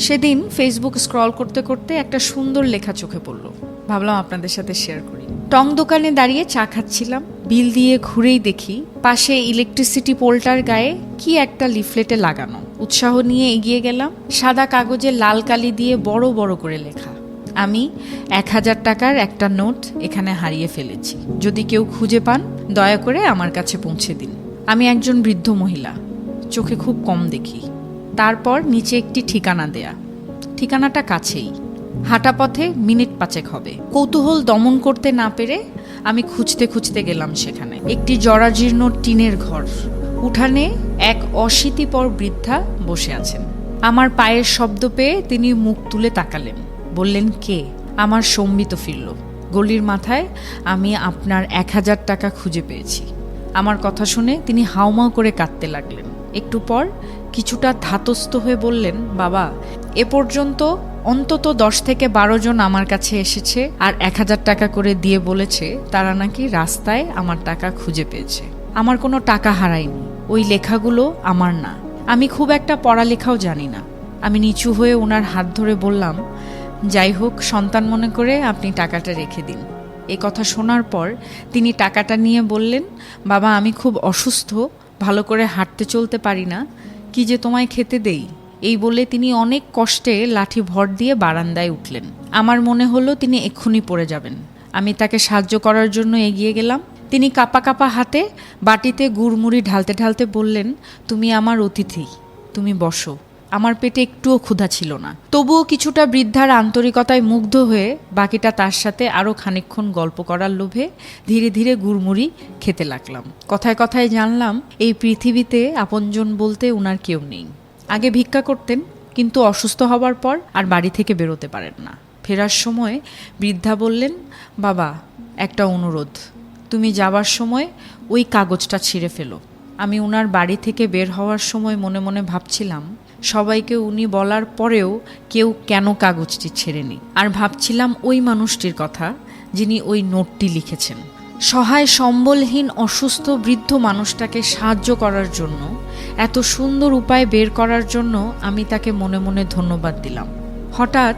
সেদিন Facebook scroll করতে করতে একটা সুন্দর লেখা চোখে পড়ল, ভাবলাম আপনাদের সাথে শেয়ার করি। টং দোকানে দাঁড়িয়ে চা খাচ্ছিলাম, বিল দিয়ে ঘুরেই দেখি পাশে ইলেকট্রিসিটি পোলটার গায়ে কি একটা লিফলেটে লাগানো। উৎসাহ নিয়ে এগিয়ে গেলাম। সাদা কাগজে লাল কালি দিয়ে বড় বড় করে লেখা, আমি 1000 টাকার একটা নোট এখানে হারিয়ে ফেলেছি, যদি কেউ খুঁজে পান দয়া করে আমার কাছে পৌঁছে দিন। আমি একজন বৃদ্ধ মহিলা, চোখে খুব কম দেখি। তারপর নিচে একটি ঠিকানা দেয়া, ঠিকানাটা কাছেই, হাঁটা পথে মিনিট 5 হবে। কৌতূহল দমন করতে না পেরে আমি খুঁজতে খুঁজতে গেলাম সেখানে। একটি জরাজীর্ণ টিনের ঘর, উঠানে এক অশীতিপর বৃদ্ধা বসে আছেন। আমার পায়ের শব্দ পেয়ে তিনি মুখ তুলে তাকালেন, বললেন, কে? আমার সম্বিত ফিরল। গলির মাথায় আমি আপনার 1000 টাকা খুঁজে পেয়েছি। আমার কথা শুনে তিনি হাউমাউ করে কাঁদতে লাগলেন। একটু পর কিছুটা ধাতস্থ হয়ে বললেন, বাবা, এ পর্যন্ত অন্তত 10 থেকে 12 জন আমার কাছে এসেছে আর 1000 টাকা করে দিয়ে বলেছে তারা নাকি রাস্তায় আমার টাকা খুঁজে পেয়েছে। আমার কোনো টাকা হারায়নি, ওই লেখাগুলো আমার না। আমি খুব একটা পড়ালেখাও জানি না। আমি নিচু হয়ে ওনার হাত ধরে বললাম, যাই হোক, সন্তান মনে করে আপনি টাকাটা রেখে দিন। এ কথা শোনার পর তিনি টাকাটা নিয়ে বললেন, বাবা, আমি খুব অসুস্থ, ভালো করে হাঁটতে চলতে পারি না, কি যে তোমায় খেতে দেই। এই বলে তিনি অনেক কষ্টে লাঠি ভর দিয়ে বারান্দায় উঠলেন। আমার মনে হলো তিনি এক্ষুনি পড়ে যাবেন। আমি তাকে সাহায্য করার জন্য এগিয়ে গেলাম। তিনি কাঁপা কাঁপা হাতে বাটিতে গুড়মুড়ি ঢালতে ঢালতে বললেন, তুমি আমার অতিথি, তুমি বসো। আমার পেটে একটুও ক্ষুধা ছিল না, তবুও কিছুটা বৃদ্ধার আন্তরিকতায় মুগ্ধ হয়ে বাকিটা তার সাথে আরও খানিকক্ষণ গল্প করার লোভে ধীরে ধীরে গুড়মুড়ি খেতে লাগলাম। কথায় কথায় জানলাম এই পৃথিবীতে আপনজন বলতে উনার কেউ নেই। আগে ভিক্ষা করতেন, কিন্তু অসুস্থ হবার পর আর বাড়ি থেকে বেরোতে পারেন না। ফেরার সময় বৃদ্ধা বললেন, বাবা, একটা অনুরোধ, তুমি যাবার সময় ওই কাগজটা ছিঁড়ে ফেলো। আমি উনার বাড়ি থেকে বের হওয়ার সময় মনে মনে ভাবছিলাম, সবাইকে উনি বলার পরেও কেউ কেন কাগজটি ছেড়েনি। আর ভাবছিলাম ওই মানুষটির কথা যিনি ওই নোটটি লিখেছেন। সহায় সম্বলহীন অসুস্থ বৃদ্ধ মানুষটাকে সাহায্য করার জন্য, এত সুন্দর উপায় বের করার জন্য আমি তাকে মনে মনে ধন্যবাদ দিলাম। হঠাৎ